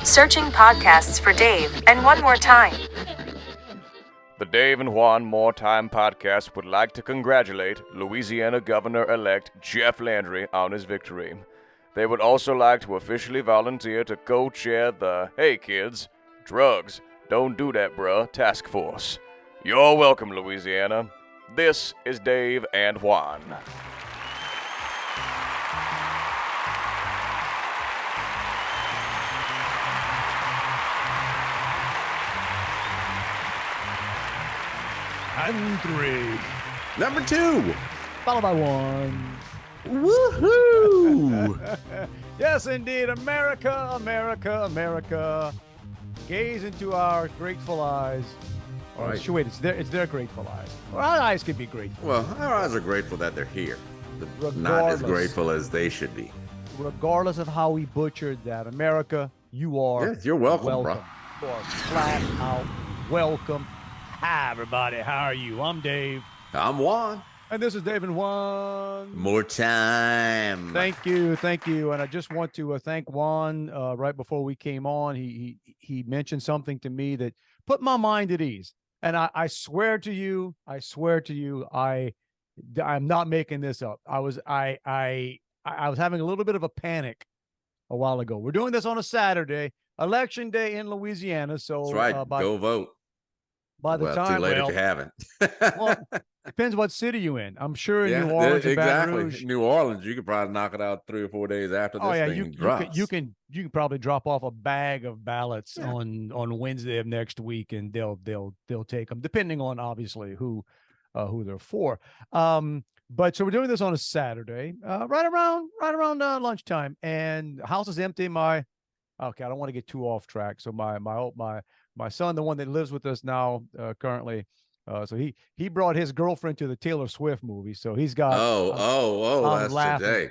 Searching podcasts for Dave and One More Time. The Dave and Juan More Time podcast would like to congratulate Louisiana Governor-elect Jeff Landry on his victory. They would also like to officially volunteer to co-chair the Hey Kids, Drugs, Don't Do That Bruh Task Force. You're welcome, Louisiana. This is Dave and Juan. And 3. Number 2. Followed by 1. Woohoo! Yes, indeed. America, America, America. Gaze into our grateful eyes. Or Right. wait, it's their grateful eyes. Or our eyes can be grateful. Well, our eyes are grateful that they're here. But not as Regardless. grateful as they should be. Regardless of how we butchered that. America, you are Yeah, you're welcome, bro. You are flat out welcome. Hi, everybody. How are you? I'm Dave. I'm Juan. And this is Dave and Juan. More time. Thank you. And I just want to thank Juan. Right before we came on, he mentioned something to me that put my mind at ease. And I swear to you, I'm not making this up. I was having a little bit of a panic a while ago. We're doing this on a Saturday, election day in Louisiana. So That's right. Go vote. By the time, too late if you haven't. well, depends what city you in. I'm sure in Yeah, New Orleans, and Baton exactly. Rouge. New Orleans, you could probably knock it out 3 or 4 days after this thing drops. You can probably drop off a bag of ballots on Wednesday of next week, and they'll take them, depending on obviously who they're for. But so we're doing this on a Saturday, right around lunchtime, and the house is empty. I don't want to get too off track. So my son, the one that lives with us now, currently, so he brought his girlfriend to the Taylor Swift movie. So he's got that's laughing. today.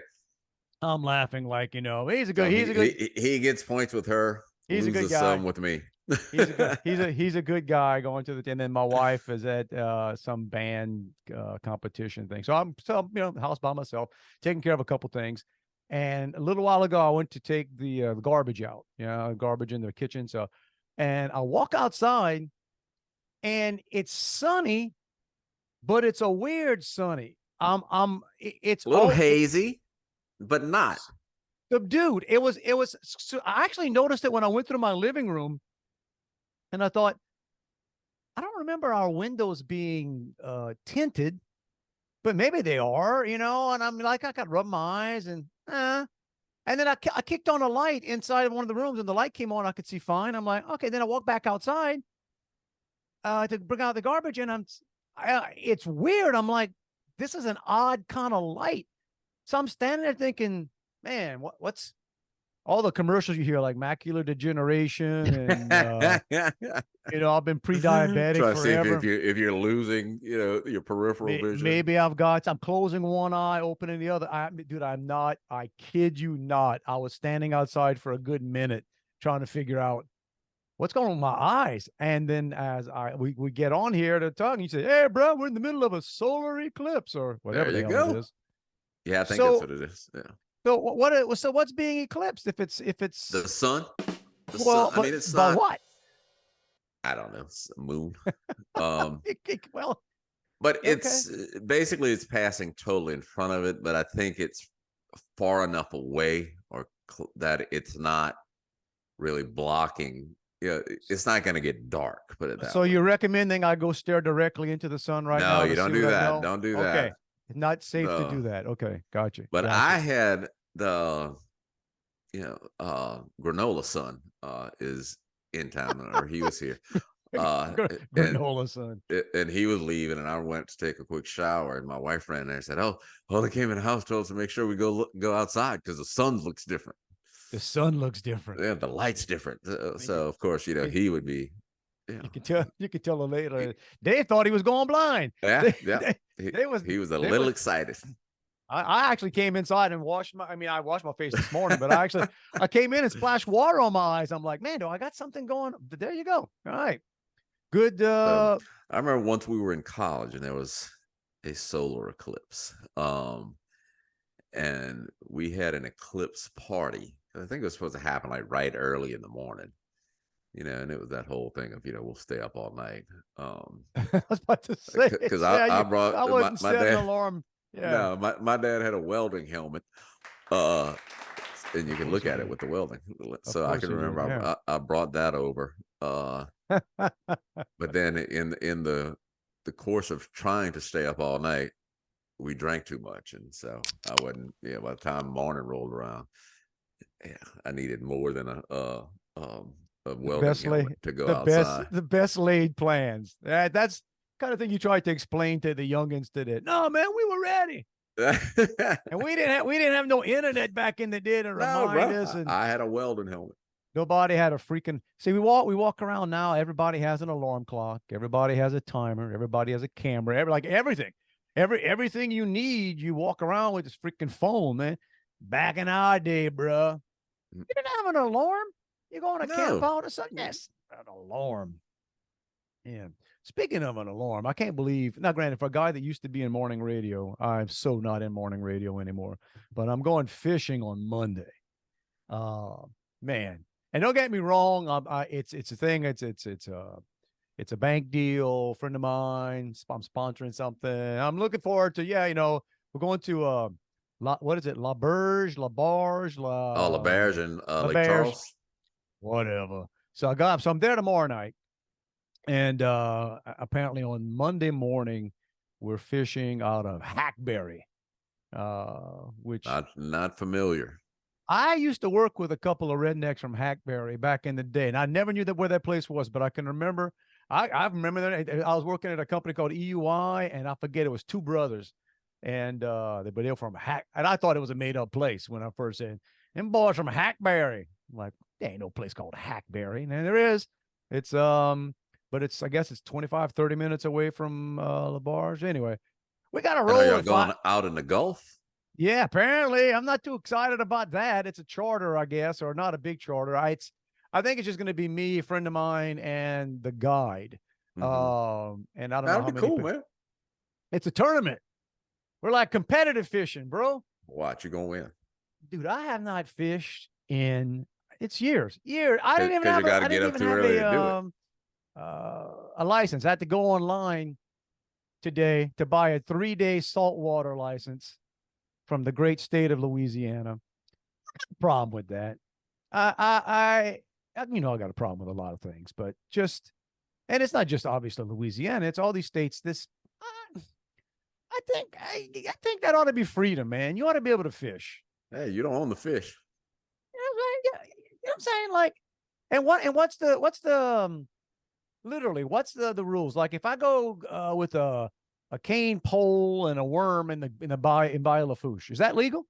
I'm laughing like, he gets points with her. He's a good loses guy. some with me. he's a good guy going to and then my wife is at some band competition thing. So I'm house by myself, taking care of a couple things. And a little while ago, I went to take the garbage out, garbage in the kitchen. So, and I walk outside, and it's sunny, but it's a weird sunny. It's a little hazy, but not. Dude, it was. So I actually noticed it when I went through my living room, and I thought, I don't remember our windows being tinted, but maybe they are, and I'm like, I got rub my eyes and then I kicked on a light inside of one of the rooms, and the light came on. I could see fine. I'm like, okay. Then I walked back outside to bring out the garbage, and it's weird. I'm like, this is an odd kind of light. So I'm standing there thinking, man, what's all the commercials you hear, like macular degeneration, and I've been pre-diabetic Try to forever. see if you're losing, your peripheral vision. Maybe I'm closing one eye, opening the other. I'm not. I kid you not. I was standing outside for a good minute trying to figure out what's going on with my eyes. And then as we get on here to talk, and you say, "Hey, bro, we're in the middle of a solar eclipse or whatever the hell it is." Yeah, I think that's what it is. Yeah. So what's being eclipsed if it's the sun? Sun. I mean, it's not what? I don't know. It's a moon. But it's basically it's passing totally in front of it, but I think it's far enough away that it's not really blocking. It's not going to get dark. Put it that way. So you're recommending I go stare directly into the sun right now? No, you don't do that. Don't do that. Okay. Not safe to do that. Okay, gotcha. But I had the, granola son is in town, or he was here. Granola son. And he was leaving, and I went to take a quick shower, and my wife ran there and said, "Oh, they came in the house, told us to make sure we go outside because the sun looks different." The sun looks different. Yeah, the light's different. So of course, he would be. Yeah. You could tell later. They thought he was going blind. Yeah, he was a little excited. I actually came inside and I washed my face this morning, but I came in and splashed water on my eyes. I'm like, man, do I got something going? There you go. All right. Good. I remember once we were in college and there was a solar eclipse. And we had an eclipse party I think it was supposed to happen like right early in the morning, and it was that whole thing of, we'll stay up all night. I was about to say, Because yeah, I brought I wouldn't my set an dad. alarm. Yeah. No, my dad had a welding helmet. Uh, and you can look at it with the welding. Of So I course can he did, remember yeah. I brought that over. But then in the course of trying to stay up all night, we drank too much, and so I wasn't. Yeah, by the time morning rolled around, yeah, I needed more than a The welding best helmet to go the best outside. the best laid plans. That's kind of thing you try to explain to the youngins today. No, man, we were ready. And we didn't have no internet back in the day to No, remind bro, us, and I had a welding helmet. nobody had a freaking see. We walk around now. Everybody has an alarm clock. Everybody has a timer. Everybody has a camera. Everything, everything you need. You walk around with this freaking phone, man. Back in our day, bro, you didn't have an alarm. You going to camp No. out or something? Yes, an alarm. Yeah. Speaking of an alarm, I can't believe. Now, granted, for a guy that used to be in morning radio, I'm so not in morning radio anymore. But I'm going fishing on Monday. Man, and don't get me wrong. It's a thing. It's a bank deal. Friend of mine. I'm sponsoring something. I'm looking forward to. Yeah, we're going to what is it? La Berge, La Barge, La Berge and Lake Berge, Charles. whatever. So I'm there tomorrow night. And apparently on Monday morning, we're fishing out of Hackberry, which Not familiar. I used to work with a couple of rednecks from Hackberry back in the day, and I never knew where that place was, but I can remember. I remember that I was working at a company called EUI, and I forget it was two brothers, and they were from Hack, and I thought it was a made up place when I first said, "Them boys from Hackberry." I'm like, there ain't no place called Hackberry, and there is. It's but I guess it's 25, 30 minutes away from La Barge. Anyway, we got to And are roll y'all with going out in the Gulf? Yeah, apparently. I'm not too excited about that. It's a charter, I guess, or not a big charter. I think it's just going to be me, a friend of mine, and the guide. And I don't know That'll how be many. cool, man. It's a tournament. We're like competitive fishing, bro. Watch, you gonna win. Dude, I have not fished in years. I didn't even Because have you got to I get didn't up even too have early to do it. a license. I had to go online today to buy a 3-day saltwater license from the great state of Louisiana. Problem with that. I I got a problem with a lot of things, but and it's not just obviously Louisiana. It's all these states. I think that ought to be freedom, man. You ought to be able to fish. Hey, you don't own the fish. You know what I'm saying? Like, what's the literally what's the rules? Like, if I go with a cane pole and a worm in the Bay Lafourche, is that legal?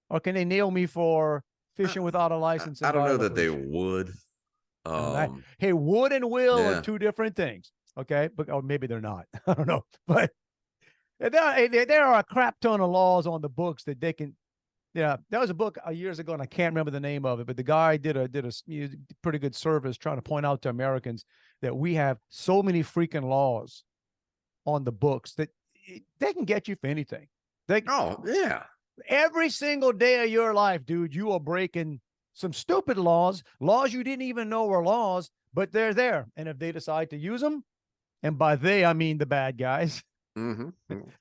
Or can they nail me for fishing without a license? I don't know that they would. Hey, would and will are Yeah. two different things. Okay, but or maybe they're not. I don't know, but there are a crap ton of laws on the books that they can. Yeah, there was a book years ago, and I can't remember the name of it, but the guy did a pretty good service trying to point out to Americans that we have so many freaking laws on the books that they can get you for anything. Oh yeah. Every single day of your life, dude, you are breaking some stupid laws you didn't even know were laws, but they're there. And if they decide to use them, and by they, I mean the bad guys. Mm-hmm.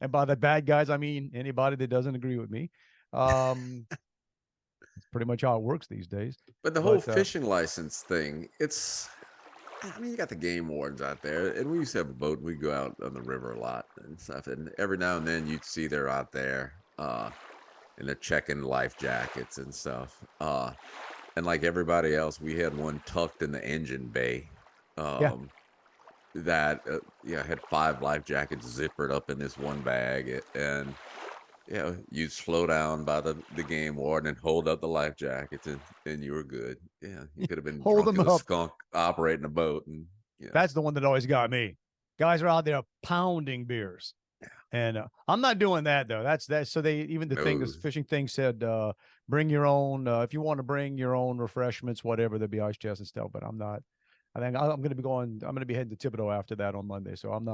And by the bad guys, I mean anybody that doesn't agree with me. It's pretty much how it works these days. But the whole fishing license thing, you got the game wardens out there, and we used to have a boat, and we'd go out on the river a lot and stuff. And every now and then you'd see they're out there, and they're checking life jackets and stuff. And like everybody else, we had one tucked in the engine bay. That had 5 life jackets zippered up in this one bag, and you'd slow down by the game warden and hold up the life jackets, and you were good. Yeah, you could have been Hold drunk them as a up. skunk operating a boat, and That's the one that always got me. Guys are out there pounding beers. And I'm not doing that though. That's so they even the thing, this fishing thing said, bring your own. If you want to bring your own refreshments, whatever, there'll be ice chests and stuff. But I'm not. I think I'm going to be going. I'm going to be heading to Thibodeau after that on Monday. So I'm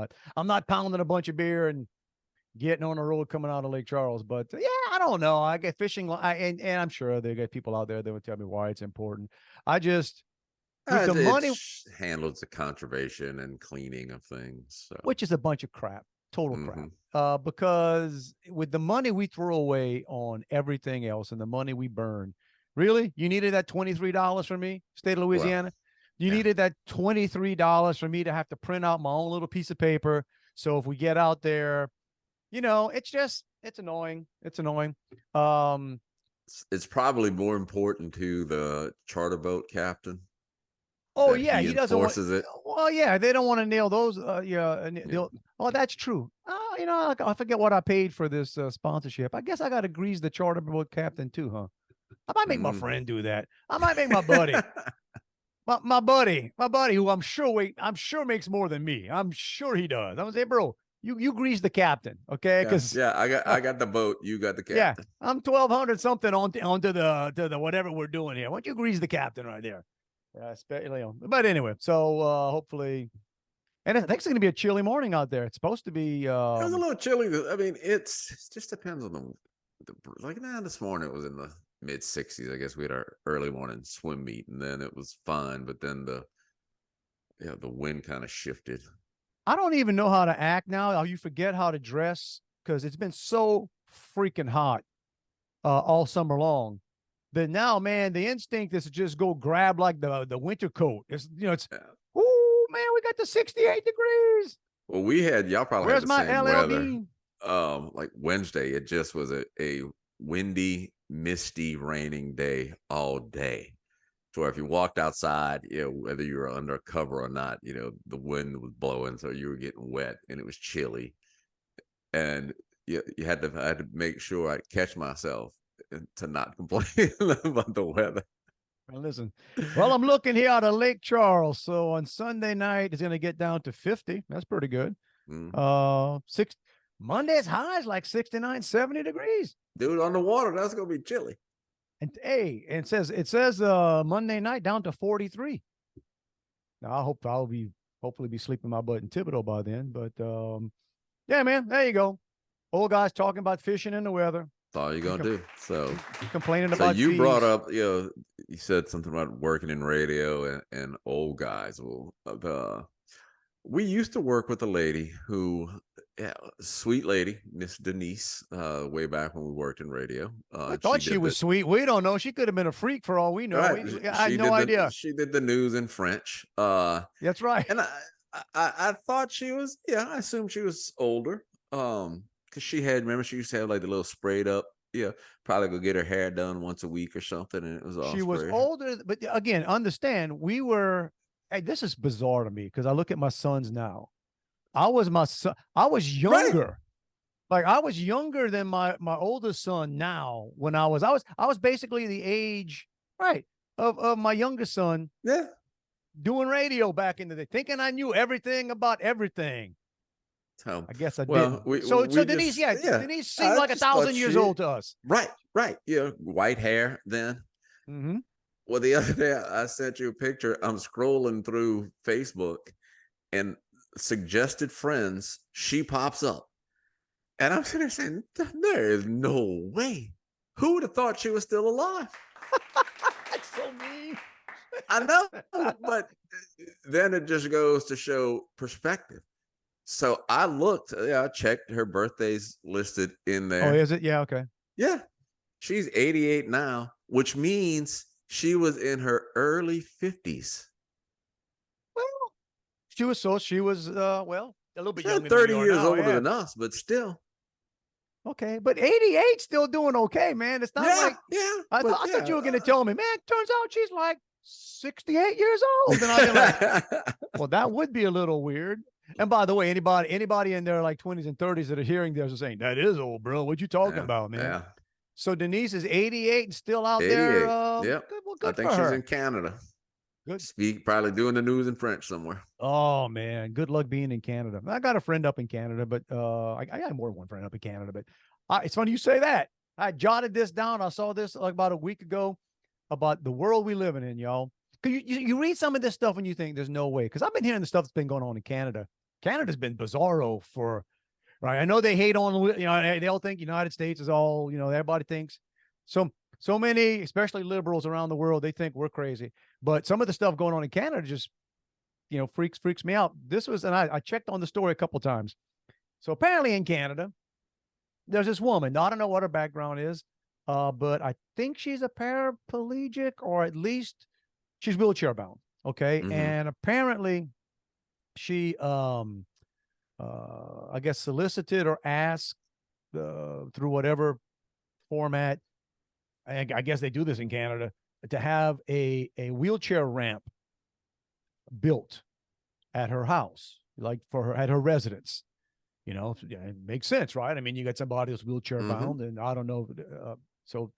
not pounding a bunch of beer and getting on the road coming out of Lake Charles. But yeah, I don't know. I get fishing, and I'm sure there get people out there that would tell me why it's important. I just with the money, handles the conservation and cleaning of things, so. which is a bunch of crap, total Mhm. crap. Because with the money we throw away on everything else and the money we burn, really, you needed that $23 from me, state of Louisiana. You yeah. needed that $23 for me to have to print out my own little piece of paper. So if we get out there, it's annoying. It's annoying. It's probably more important to the charter boat captain. Oh that yeah, he doesn't want. enforces it. Well, yeah, they don't want to nail those. Yeah. Oh, that's true. I forget what I paid for this sponsorship. I guess I got to grease the charter boat captain too, huh? I might make my friend do that. I might make my buddy. My buddy, who I'm sure makes more than me. I'm sure he does. I'm gonna say, bro, you grease the captain, okay? Because I got the boat. You got the captain. yeah, I'm 1,200 something onto the whatever we're doing here. Why don't you grease the captain right there? But anyway, so hopefully, and I think it's going to be a chilly morning out there. It's supposed to be. It was a little chilly. I mean, it just depends on this morning it was in the mid 60s. I guess we had our early morning swim meet, and then it was fine. But then the wind kind of shifted. I don't even know how to act now. You forget how to dress because it's been so freaking hot all summer long. That now, man, the instinct is to just go grab like the winter coat. Oh man, we got to 68 degrees. Well, y'all probably Where's had the my same LL weather. Bean? Like Wednesday, it just was a windy, misty, raining day all day. So if you walked outside, whether you were under cover or not, the wind was blowing, so you were getting wet and it was chilly. And I had to make sure I catch myself to not complain about the weather. Well, listen, I'm looking here out of Lake Charles. So on Sunday night, it's going to get down to 50. That's pretty good. Mm-hmm. Monday's high is like 69, 70 degrees. Dude, on the water, that's going to be chilly. And it says Monday night down to 43. Now I hope I'll hopefully be sleeping my butt in Thibodeau by then. But yeah, man, there you go. Old guys talking about fishing and the weather. That's all you're gonna do. So complaining about. You fees. brought up, you said something about working in radio and old guys. Well, we used to work with a lady who, sweet lady, Miss Denise, way back when we worked in radio. I thought she was sweet. We don't know. She could have been a freak for all we know. Right. I had no idea. She did the news in French. That's right. And I thought she was. I assumed she was older. Because she used to have like the little sprayed up, probably go get her hair done once a week or something, and it was all. She was older, but again, understand hey, this is bizarre to me because I look at my sons now. I was younger. Right. Like I was younger than my oldest son now when I was basically the age, right, of my youngest son. Yeah. Doing radio back in the day, thinking I knew everything about everything. So I guess I did. So Denise, Denise seemed like 1,000 years old to us. Right. White hair then. Mm-hmm. Well, the other day I sent you a picture. I'm scrolling through Facebook and suggested friends. She pops up. And I'm sitting there saying, there is no way. Who would have thought she was still alive? That's so mean. I know. But then it just goes to show perspective. So I looked, I checked her birthday's listed in there. Oh, is it? Yeah, okay. Yeah. She's 88 now, which means she was in her early 50s. Well, she was a little bit younger 30 than years older than us, but still. Okay, but 88 still doing okay, man. It's not like I thought you were going to tell me, man, turns out she's like 68 years old. And I'd be like, well, that would be a little weird. And by the way, anybody in their like 20s and 30s that are hearing this are saying, that is old, bro. What you talking about, man? Yeah. So Denise is 88 and still out there. Yep. Good I think for she's her. in Canada. Good. Probably doing the news in French somewhere. Oh man, good luck being in Canada. I got a friend up in Canada, but I got more than one friend up in Canada. But it's funny you say that. I jotted this down. I saw this like about a week ago about the world we living in, y'all. Because you read some of this stuff and you think there's no way. Because I've been hearing the stuff that's been going on in Canada. Canada's been bizarro for right? I know they hate on, they all think United States is all, everybody thinks so many, especially liberals around the world, they think we're crazy. But some of the stuff going on in Canada just, freaks me out. This was, and I checked on the story a couple of times. So apparently in Canada, there's this woman. Now, I don't know what her background is, but I think she's a paraplegic, or at least she's wheelchair bound. Okay. And apparently she, I guess, solicited or asked through whatever format, I guess they do this in Canada, to have a wheelchair ramp built at her house, like at her residence. It makes sense, right? I mean, you got somebody who's wheelchair bound, and I don't know. So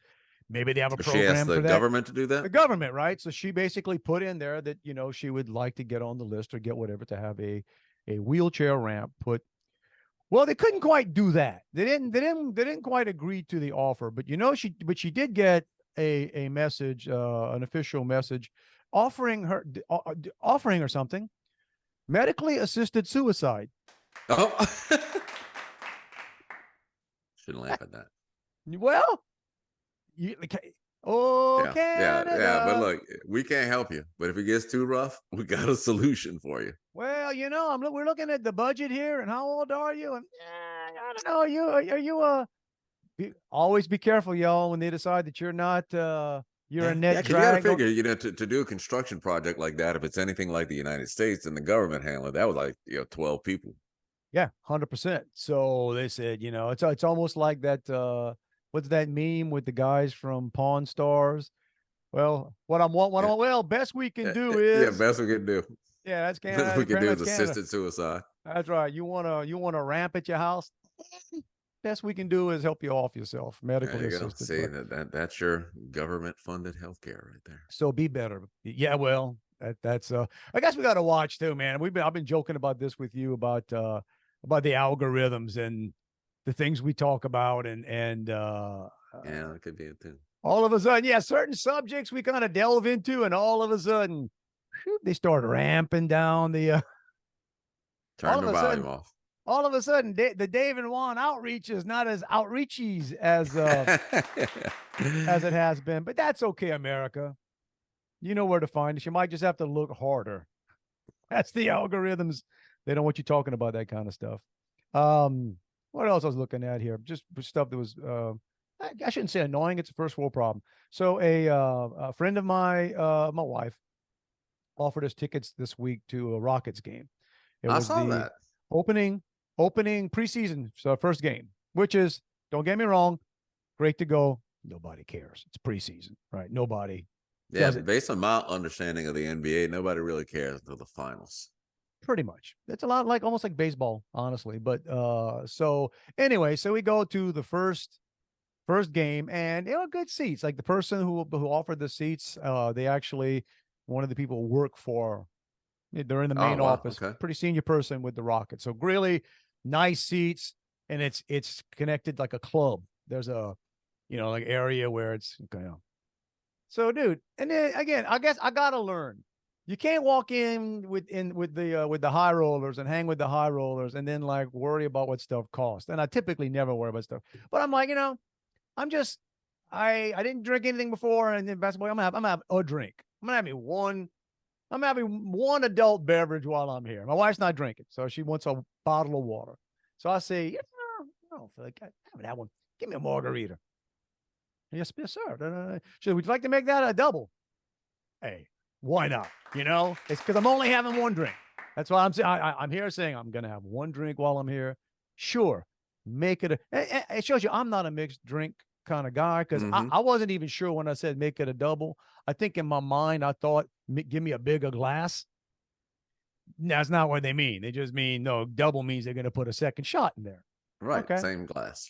maybe they have a program she asked the for that. Government to do that. The government, right? So she basically put in there that she would like to get on the list or get whatever to have a wheelchair ramp put. Well, they couldn't quite do that. They didn't quite agree to the offer. But she did get a message, an official message, offering her something, medically assisted suicide. Oh, shouldn't laugh at that. Well, Canada. Yeah. But look, we can't help you. But if it gets too rough, we got a solution for you. Well, we're looking at the budget here, and how old are you? And I don't know. Are you always be careful, y'all, when they decide that you're not you're a net drag. You got to figure, to do a construction project like that, if it's anything like the United States and the government handler, that was like 12 people. Yeah, 100%. So they said, it's almost like that. What's that meme with the guys from Pawn Stars? Well, best we can do is best we can do. Yeah, that's Canada. Best we can do is assisted suicide. That's right. You wanna ramp at your house? Best we can do is help you off yourself, medically assisted. See, that's your government funded healthcare right there. So be better. Yeah, well, that's I guess we got to watch too, man. I've been joking about this with you about the algorithms and the things we talk about, and yeah, that could be it too. All of a sudden, certain subjects we kind of delve into, and all of a sudden, they start ramping down the turn the volume off. All of a sudden, the Dave and Juan outreach is not as outreachy as as it has been, but that's okay, America. You know where to find us. You might just have to look harder. That's the algorithms. They don't want you talking about that kind of stuff. What else I was looking at here? Just stuff that was, I shouldn't say annoying. It's a first world problem. So a friend of my wife offered us tickets this week to a Rockets game. I saw that. Opening preseason, so first game, which is, don't get me wrong, great to go. Nobody cares. It's preseason, right? Nobody. Yeah, based on my understanding of the NBA, nobody really cares until the finals. Pretty much. It's a lot almost like baseball, honestly. But so anyway, so we go to the first game, and good seats. Like the person who offered the seats, they actually, one of the people work for, they're in the main office. Okay. Pretty senior person with the Rockets. So really nice seats, and it's connected like a club. There's a like area where it's So dude, and then again, I guess I gotta learn. You can't walk in with the high rollers and hang with the high rollers and then like worry about what stuff costs. And I typically never worry about stuff. But I'm like, I'm just I didn't drink anything before, and in basketball, I'm gonna have a drink. I'm having one adult beverage while I'm here. My wife's not drinking, so she wants a bottle of water. So I say, I don't feel like I haven't had one. Give me a margarita. Yes, sir. She said, would you like to make that a double? Hey. Why not? It's because I'm only having one drink. That's why I'm saying I'm here saying I'm gonna have one drink while I'm here. Sure, make it. It shows you I'm not a mixed drink kind of guy, because I wasn't even sure when I said make it a double. I think in my mind I thought give me a bigger glass. That's not what they mean. They just mean no, double means they're gonna put a second shot in there. Right. Okay. Same glass.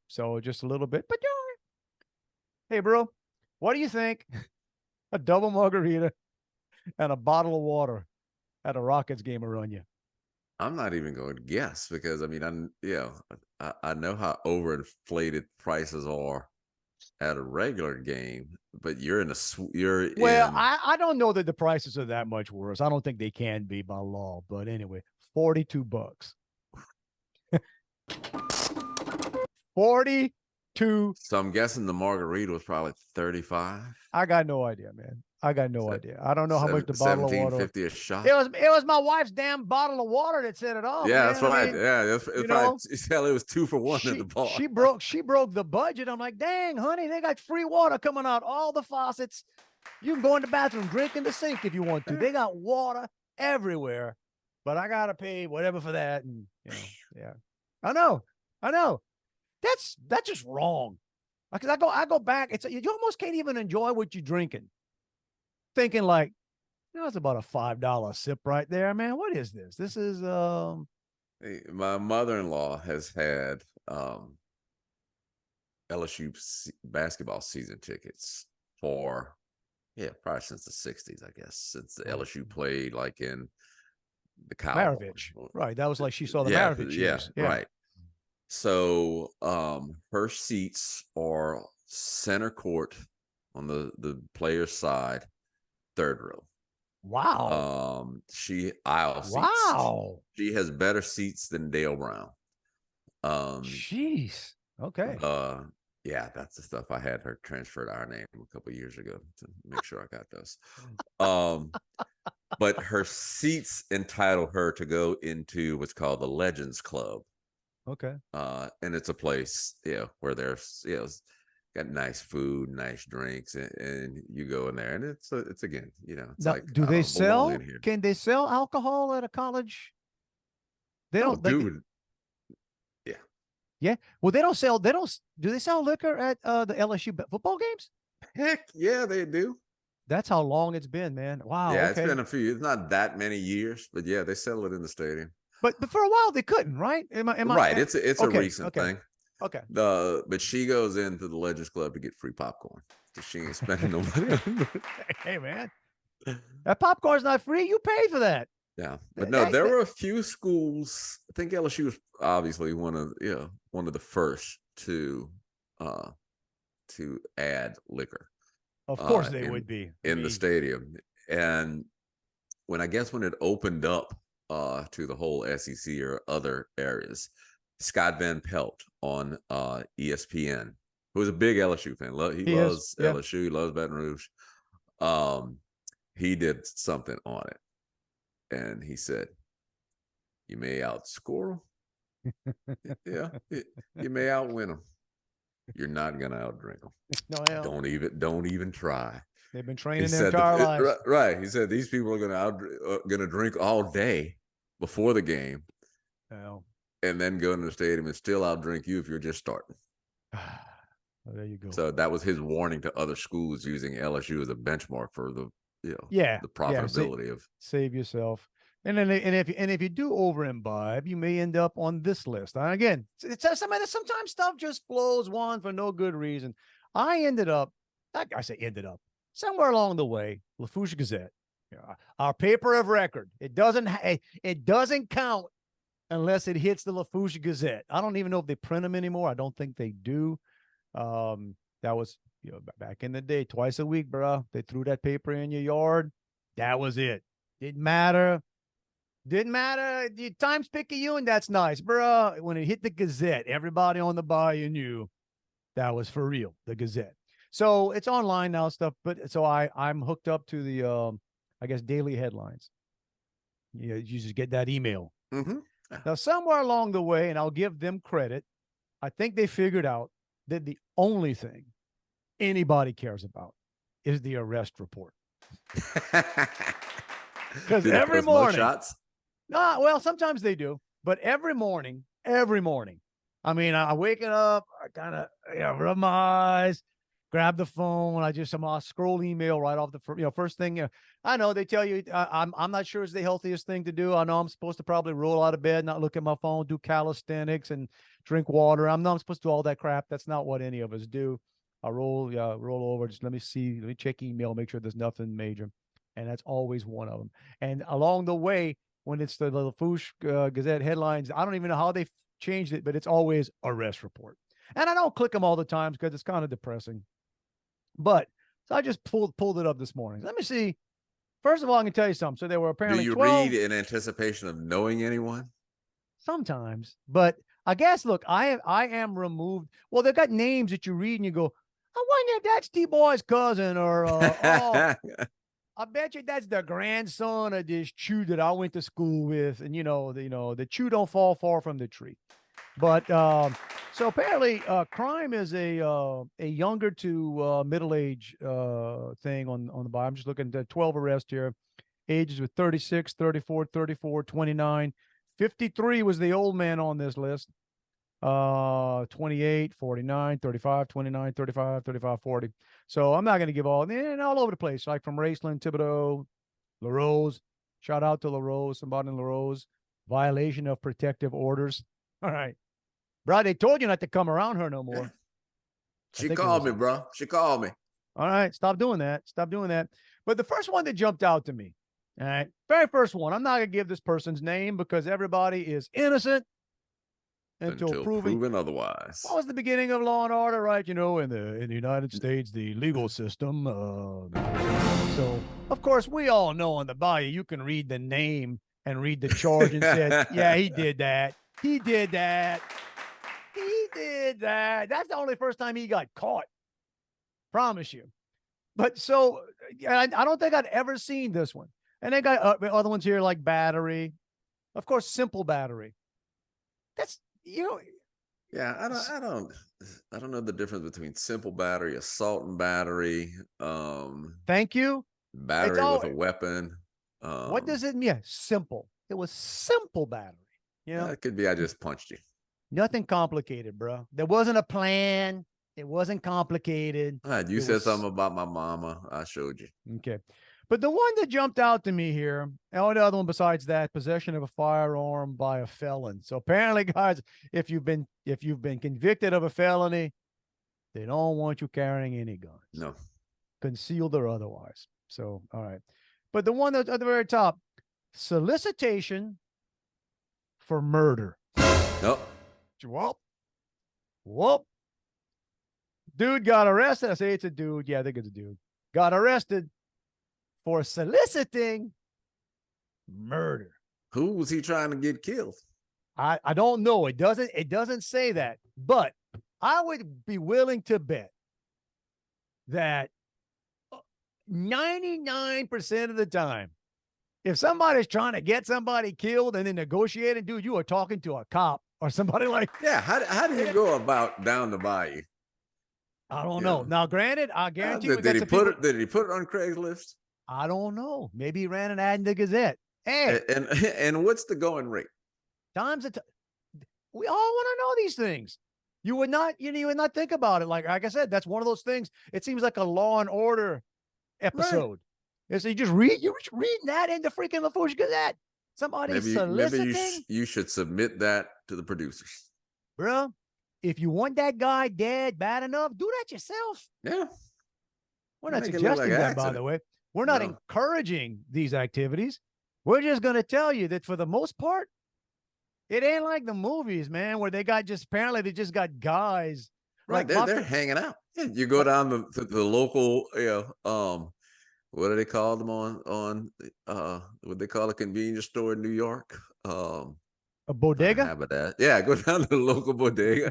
So just a little bit. But hey, bro, what do you think? A double margarita and a bottle of water at a Rockets game around you. I'm not even going to guess, because I know how overinflated prices are at a regular game, but I don't know that the prices are that much worse. I don't think they can be by law, but anyway, $42. $42. So I'm guessing the margarita was probably 35. I got no idea, man. I got no idea. I don't know how much the bottle of water. $17.50 a shot. It was my wife's damn bottle of water that set it off. Yeah, man. that's right. I mean, Yeah, it's probably it was 2 for 1 at the bar. She broke the budget. I'm like, dang, honey, they got free water coming out all the faucets. You can go in the bathroom, drink in the sink if you want to. They got water everywhere, but I gotta pay whatever for that. And yeah, I know. That's just wrong. Because I go back. You almost can't even enjoy what you're drinking. Thinking like, that's about a $5 sip right there, man. What is this? This is Hey, my mother-in-law has had LSU basketball season tickets for probably since the 60s, I guess, since the LSU played like in the Maravich. Right. That was like she saw the Maravich years. Yeah, right. So her seats are center court on the player's side, third row. Wow. She aisle seats. Wow. She has better seats than Dale Brown. Jeez. Okay. Yeah, that's the stuff I had her transfer to our name a couple of years ago to make sure I got those. But her seats entitle her to go into what's called the Legends Club. Okay. And it's a place, where there's, got nice food, nice drinks, and you go in there, and it's again, it's now, like, do they sell? in here. Can they sell alcohol at a college? They don't. Dude. Yeah. Well, they don't sell. Do they sell liquor at the LSU football games? Heck yeah, they do. That's how long it's been, man. Wow. Yeah, okay. it's been a few. It's not that many years, but yeah, they sell it in the stadium. But for a while they couldn't, right? Am I right? It's a recent thing. Okay. But she goes into the Legends Club to get free popcorn. So she ain't spending no money. Hey man, that popcorn's not free. You pay for that. Yeah, but no, there were a few schools. I think LSU was obviously one of the first to add liquor. Of course, they would be in the stadium. And when it opened up to the whole SEC or other areas, Scott Van Pelt on ESPN, who was a big LSU fan, he loves LSU, he loves Baton Rouge. He did something on it. And he said, you may outscore them. You may outwin them. You're not going to outdrink them. No, hell. Don't even try. They've been training their entire lives. Right. He said, these people are going to drink all day before the game. Well, and then go into the stadium and still outdrink you if you're just starting. Well, there you go. So that was his warning to other schools using LSU as a benchmark for the profitability of save yourself. And then if you do over imbibe, you may end up on this list. And again, sometimes stuff just flows one for no good reason. I ended up somewhere along the way, Laforuche Gazette, our paper of record. It doesn't count unless it hits the Laforuche Gazette. I don't even know if they print them anymore. I don't think they do. That was back in the day, twice a week, bro. They threw that paper in your yard. That was it. Didn't matter. The Times Picayune, that's nice, bro. When it hit the Gazette, everybody on the bayou knew that was for real, the Gazette. So it's online now stuff, but so I'm hooked up to the I guess daily headlines. You just get that email. Mm-hmm. Now somewhere along the way, and I'll give them credit, I think they figured out that the only thing anybody cares about is the arrest report. Because every morning, shots? Well, sometimes they do, but every morning, I mean, I waking up, I kind of rub my eyes, grab the phone, I'll scroll email right off the first thing. I know they tell you I'm not sure it's the healthiest thing to do. I know I'm supposed to probably roll out of bed, not look at my phone, do calisthenics and drink water. I'm supposed to do all that crap. That's not what any of us do. I roll over, just let me check email, make sure there's nothing major. And that's always one of them. And along the way, when it's the Laforuche Gazette headlines, I don't even know how they changed it, but it's always arrest report. And I don't click them all the time because it's kind of depressing. But so I just pulled it up this morning. Let me see. First of all, I can tell you something. So there were apparently Do you 12... read in anticipation of knowing anyone? Sometimes, but I guess, look, I am removed. Well, they've got names that you read and you go, I wonder if that's T-Boy's cousin, or oh, I bet you that's the grandson of this Chew that I went to school with. And the Chew don't fall far from the tree. But so apparently, crime is a younger to middle age thing on the Bible. I'm just looking at 12 arrests here. Ages with 36, 34, 34, 29. 53 was the old man on this list. 28, 49, 35, 29, 35, 35, 40. So I'm not going to give all over the place, like from Raceland, Thibodeau, LaRose. Shout out to LaRose, somebody in LaRose. Violation of protective orders. All right. Bro, they told you not to come around her no more. She called me, bro. She called me. All right. Stop doing that. Stop doing that. But the first one that jumped out to me, all right, very first one, I'm not going to give this person's name because everybody is innocent until proven otherwise. What was the beginning of Law and Order, right? In the United States, the legal system. So, of course, we all know on the bayou, you can read the name and read the charge and said, yeah, he did that. He did that. He did that. That's the only first time he got caught. Promise you. But so I don't think I'd ever seen this one. And they got other ones here like battery. Of course, simple battery. That's, Yeah, I don't know the difference between simple battery, assault and battery. Thank you. Battery with a weapon. What does it mean? Simple. It was simple battery. It could be I just punched you. Nothing complicated, bro. There wasn't a plan. It wasn't complicated. You said something about my mama. I showed you. Okay. But the one that jumped out to me here, and the other one besides that, possession of a firearm by a felon. So apparently, guys, if you've been convicted of a felony, they don't want you carrying any guns. No. Concealed or otherwise. So, all right. But the one that's at the very top, solicitation for murder. Nope. Whoop. Dude got arrested. I say it's a dude. Yeah, I think it's a dude. Got arrested for soliciting murder. Who was he trying to get killed? I don't know. It doesn't say that, but I would be willing to bet that 99% of the time, if somebody's trying to get somebody killed and then negotiating, dude, you are talking to a cop or somebody like. Yeah. How do you go about down the bayou? I don't know. Now, granted, I guarantee you. Did he put it on Craigslist? I don't know. Maybe he ran an ad in the Gazette. Hey, and what's the going rate? We all want to know these things. You would not think about it. Like I said, that's one of those things. It seems like a Law and Order episode. Right. So you just read that in the freaking Laforuche Gazette. Somebody's soliciting. Maybe you should submit that to the producers, bro. If you want that guy dead bad enough, do that yourself. Yeah. We're not suggesting that, by the way. We're not encouraging these activities. We're just going to tell you that for the most part, it ain't like the movies, man, where they got apparently they just got guys. Right. Like they're hanging out. Yeah, you go down to the local, what do they call them on what they call a convenience store in New York? A bodega? Yeah, go down to the local bodega.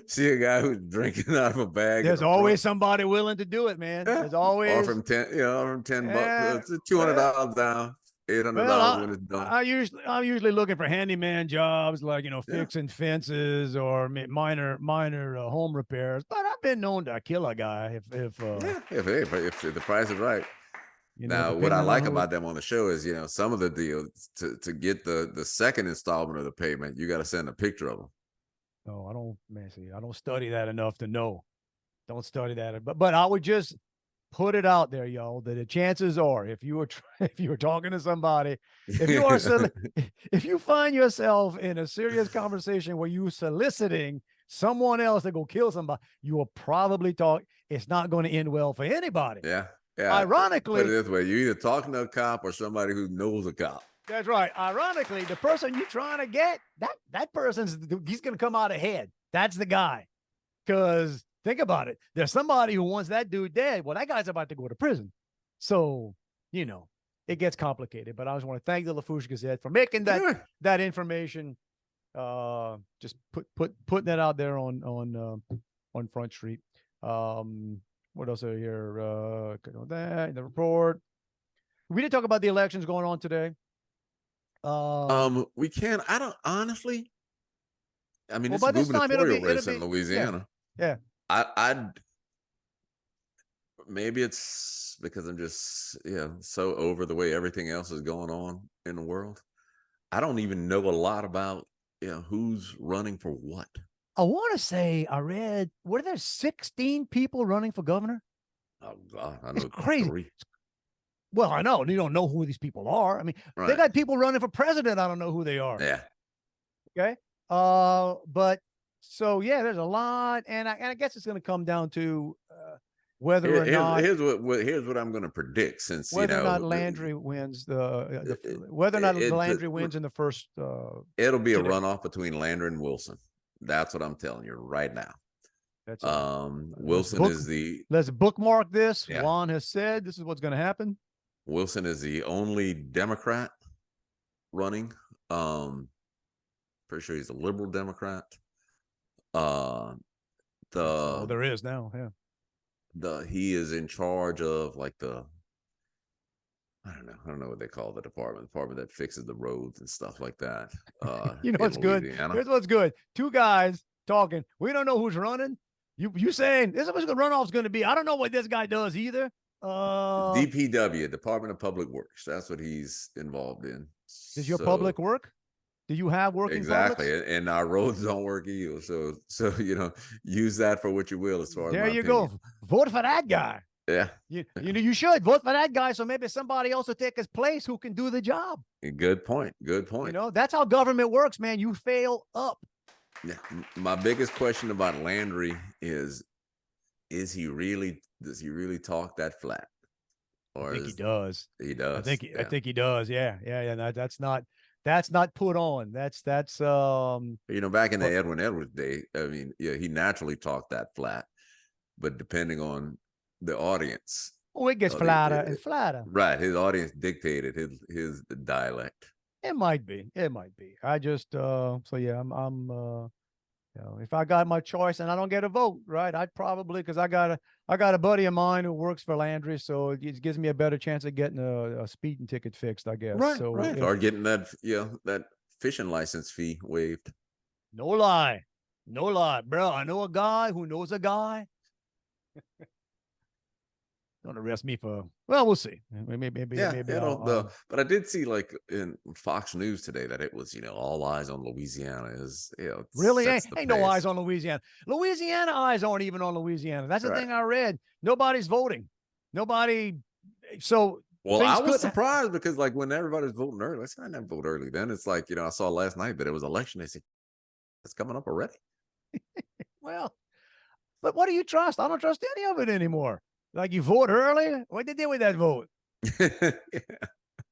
see a guy who's drinking out of a bag. There's always somebody willing to do it, man. Yeah. There's always offer him $10 bucks, $200 down, $800 when it's done. I'm usually looking for handyman jobs, like fixing fences or minor home repairs. But I've been known to kill a guy if the price is right. Now, what I like about them on the show is, some of the deals to get the second installment of the payment, you got to send a picture of them. No, I don't study that enough to know. Don't study that. But I would just put it out there, y'all, that the chances are, if you were talking to somebody, if you find yourself in a serious conversation where you soliciting someone else to go kill somebody, you will probably it's not going to end well for anybody. Yeah. Ironically, put it this way: you're either talking to a cop or somebody who knows a cop. That's right. Ironically, the person you're trying to get, that person's he's going to come out ahead. That's the guy. Because think about it: there's somebody who wants that dude dead. Well, that guy's about to go to prison, so it gets complicated. But I just want to thank the Laforuche Gazette for making that information Just putting that out there on Front Street. What else are here? That in the report. We didn't talk about the elections going on today. We can. I don't honestly. I mean, Well, it's by a this time it'll gubernatorial be race in Louisiana. yeah. I maybe it's because I'm just so over the way everything else is going on in the world. I don't even know a lot about who's running for what. I want to say I read, were there 16 people running for governor? Oh God, I know It's crazy. 3. Well, I know you don't know who these people are. I mean, they Right. got people running for president. I don't know who they are. Yeah. Okay. But so yeah, there's a lot, and I guess it's going to come down to whether or not here's what I'm going to predict. Since whether or not Landry wins whether or not Landry wins in the first. It'll be today. a runoff between Landry and Wilson. That's what I'm telling you right now. That's Wilson is let's bookmark this. Yeah. Juan has said this is what's going to happen. Wilson is the only Democrat running. Pretty sure he's a liberal Democrat. All there is now. Yeah. He is in charge of like I don't know what they call the department that fixes the roads and stuff like that. You know what's good? Here's what's good. 2 guys talking. We don't know who's running. You saying this is what the runoff's going to be. I don't know what this guy does either. DPW, Department of Public Works. That's what he's involved in. Is your public work? Do you have working exactly? publics? And our roads don't work either. So use that for what you will. As far as there you opinion. go. Vote for that guy. Yeah. You should vote for that guy. So maybe somebody else will take his place who can do the job. Good point. Good point. That's how government works, man. You fail up. Yeah. My biggest question about Landry is does he really talk that flat? Or I think he does. He does. I think he does. Yeah. No, that's not put on. That's back in the Edwin Edwards day, I mean, he naturally talked that flat, but depending on the audience, it gets flatter and flatter. Right. His audience dictated his dialect. It might be. I just I'm if I got my choice and I don't get a vote, right, I'd probably, because I got a buddy of mine who works for Landry, so it gives me a better chance of getting a speeding ticket fixed, I guess. Right, so right. Or getting that that fishing license fee waived. No lie, bro. I know a guy who knows a guy. Don't arrest me for. Well, we'll see. Maybe. But I did see like in Fox News today that it was all eyes on Louisiana. Is really ain't no eyes on Louisiana. Louisiana eyes aren't even on Louisiana. That's the thing I read. Nobody's voting. Nobody. So. Well, I was surprised because like when everybody's voting early, let's not vote early. Then it's like I saw last night that it was election. They said it's coming up already. Well, but what do you trust? I don't trust any of it anymore. Like you vote early? What did they do with that vote? Did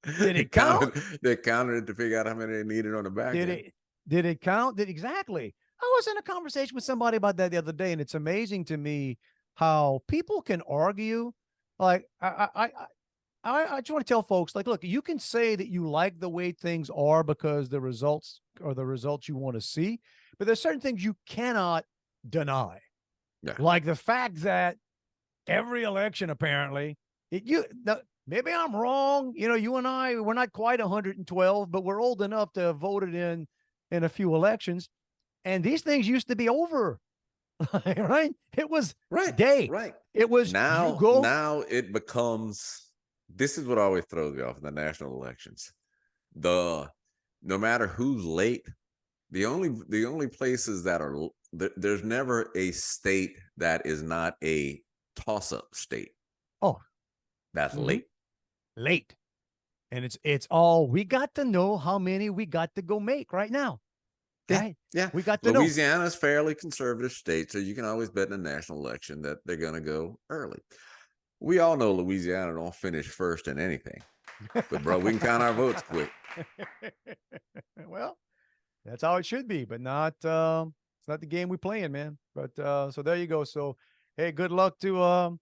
it count? They counted it to figure out how many they needed on the back end. Did it count? Exactly. I was in a conversation with somebody about that the other day, and it's amazing to me how people can argue. Like I just want to tell folks, like, look, you can say that you like the way things are because the results are the results you want to see, but there's certain things you cannot deny. Yeah. Like the fact that every election, apparently, maybe I'm wrong. You and I, we're not quite 112, but we're old enough to have voted in a few elections. And these things used to be over, right? It was day. Right. It was now it becomes, this is what always throws me off in the national elections. No matter who's late, the only places that are, there's never a state that is not a toss-up state. Oh, that's late. And it's all, we got to know how many we got to go make right now. Right? Yeah. We got to Louisiana's fairly conservative state, so you can always bet in a national election that they're going to go early. We all know Louisiana don't finish first in anything. But bro, we can count our votes quick. Well, that's how it should be, but not it's not the game we playing, man. But so there you go. So hey, good luck to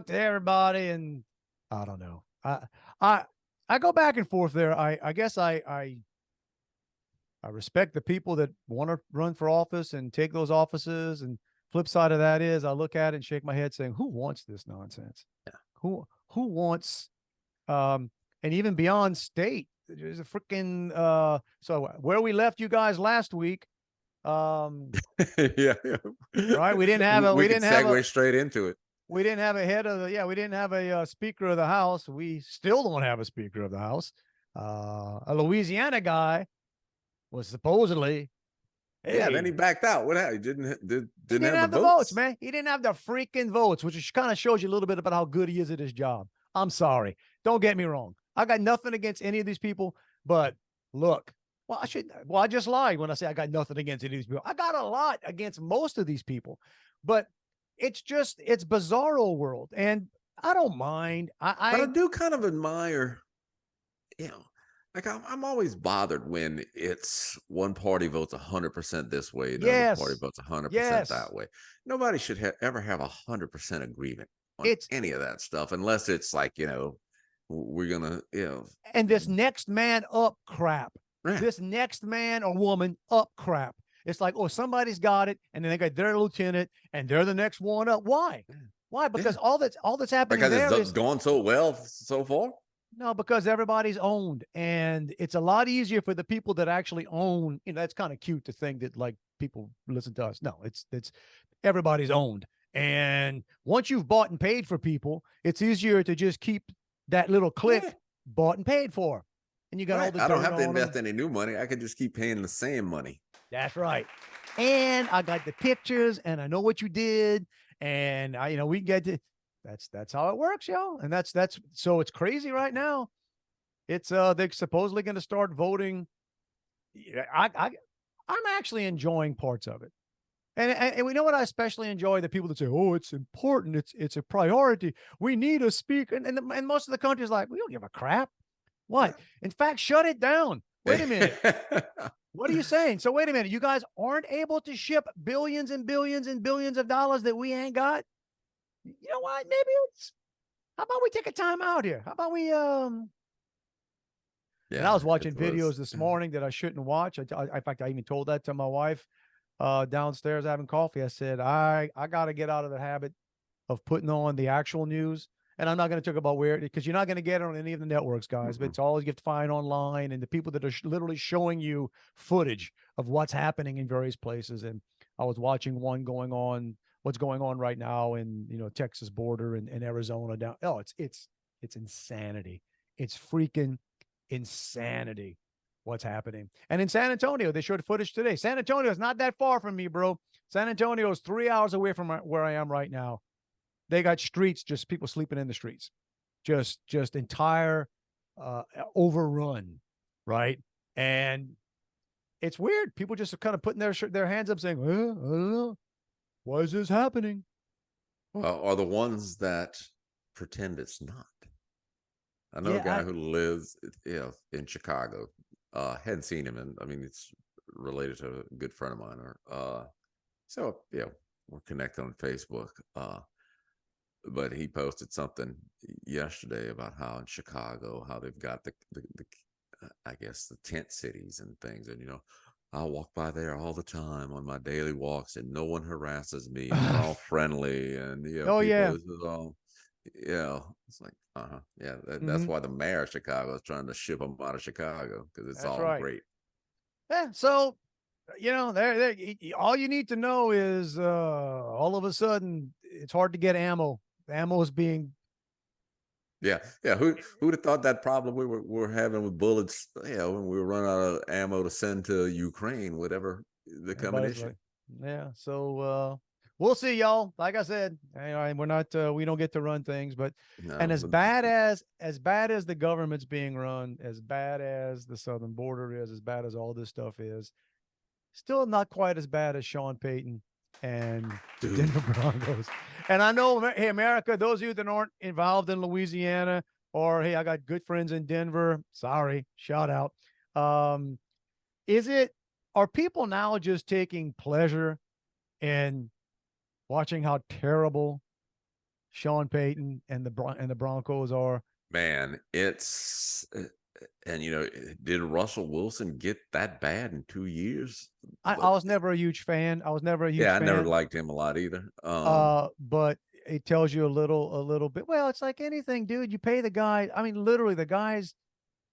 everybody. And I don't know. I go back and forth there. I guess I I respect the people that want to run for office and take those offices. And flip side of that is I look at it and shake my head saying, who wants this nonsense? Yeah. Who wants, and even beyond state, there's a freaking, so where we left you guys last week, Yeah. right. We didn't have we can segue straight into it. We didn't have a head of the, we didn't have a speaker of the house. We still don't have a speaker of the house. A Louisiana guy was supposedly, yeah, then he backed out. What happened? He didn't have the votes, man. He didn't have the freaking votes, which kind of shows you a little bit about how good he is at his job. I'm sorry. Don't get me wrong. I got nothing against any of these people, but look, I just lied when I say I got nothing against any of these people. I got a lot against most of these people, but it's bizarro world. And I don't mind. But I do kind of admire, like I'm always bothered when it's one party votes 100% this way, the other party votes 100% that way. Nobody should ever have 100% agreement on any of that stuff, unless it's like, we're gonna, and this next man up crap. Right. This next man or woman up crap. It's like, oh, somebody's got it, and then they got their lieutenant, and they're the next one up. Why? Why? Because all that's happening because there it's gone so well so far. No, because everybody's owned, and it's a lot easier for the people that actually own. That's kind of cute to think that like people listen to us. No, it's everybody's owned, and once you've bought and paid for people, it's easier to just keep that little click bought and paid for, and you got all the. I don't have to invest any new money. I can just keep paying the same money. That's right, and I got the pictures, and I know what you did, and we get to. That's how it works, yo. And that's so it's crazy right now. It's they're supposedly going to start voting. I'm actually enjoying parts of it. And we know what I especially enjoy, the people that say, "Oh, it's important. It's a priority. We need a speaker." And most of the country is like, "We don't give a crap." What? In fact, shut it down. Wait a minute. What are you saying? So wait a minute. You guys aren't able to ship billions and billions and billions of dollars that we ain't got? You know what? Maybe how about we take a time out here? How about we, and I was watching videos this morning that I shouldn't watch. In fact, I even told that to my wife, downstairs having coffee. I said, I got to get out of the habit of putting on the actual news. And I'm not going to talk about where, because you're not going to get it on any of the networks, guys, but it's all you have to find online, and the people that are literally showing you footage of what's happening in various places. And I was watching one what's going on right now in, Texas border and Arizona down. Oh, it's insanity. It's freaking insanity what's happening. And in San Antonio, they showed footage today. San Antonio is not that far from me, bro. San Antonio is 3 hours away from where I am right now. They got streets, just people sleeping in the streets, just entire overrun, right? And it's weird. People just are kind of putting their hands up saying, I don't know. Why is this happening? Are the ones that pretend it's not. I know a guy who lives in Chicago. Hadn't seen him, and I mean it's related to a good friend of mine. So we're connected on Facebook. But he posted something yesterday about how in Chicago, how they've got the I guess the tent cities and things, and I walk by there all the time on my daily walks, and no one harasses me. And they're all friendly, and it's like that's why the mayor of Chicago is trying to ship them out of Chicago, because it's all great. Yeah, so all you need to know is all of a sudden it's hard to get ammo. Ammo is being who'd have thought that problem we were having with bullets, when we were running out of ammo to send to Ukraine, whatever the combination. So we'll see, y'all. Like I said, we're not we don't get to run things, but as bad as the government's being run, as bad as the southern border is, as bad as all this stuff is, still not quite as bad as Sean Payton and the Denver Broncos. And I know, hey, America, those of you that aren't involved in Louisiana, or hey, I got good friends in Denver. Sorry, shout out. Are people now just taking pleasure in watching how terrible Sean Payton and the Broncos are? Man, it's And did Russell Wilson get that bad in 2 years? I was never a huge fan. I was never a huge Yeah, I fan. never liked him a lot either. But it tells you a little bit. Well, it's like anything, dude. You pay the guy. I mean, literally, the guy's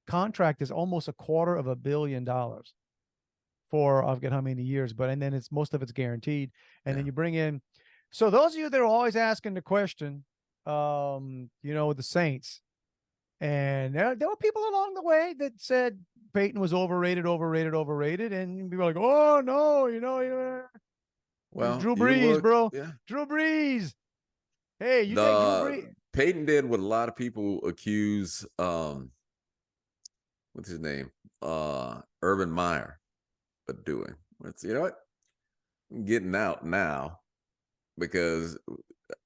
contract is almost $250 million for I forget how many years, but and then it's most of it's guaranteed. And then you bring in. So those of you that are always asking the question, the Saints, and there were people along the way that said Payton was overrated, and people were like, oh no, Well, Drew Brees, bro. Yeah. Drew Brees. Hey, you take Drew Brees. Payton did what a lot of people accuse what's his name? Urban Meyer of doing. It's what? I'm getting out now because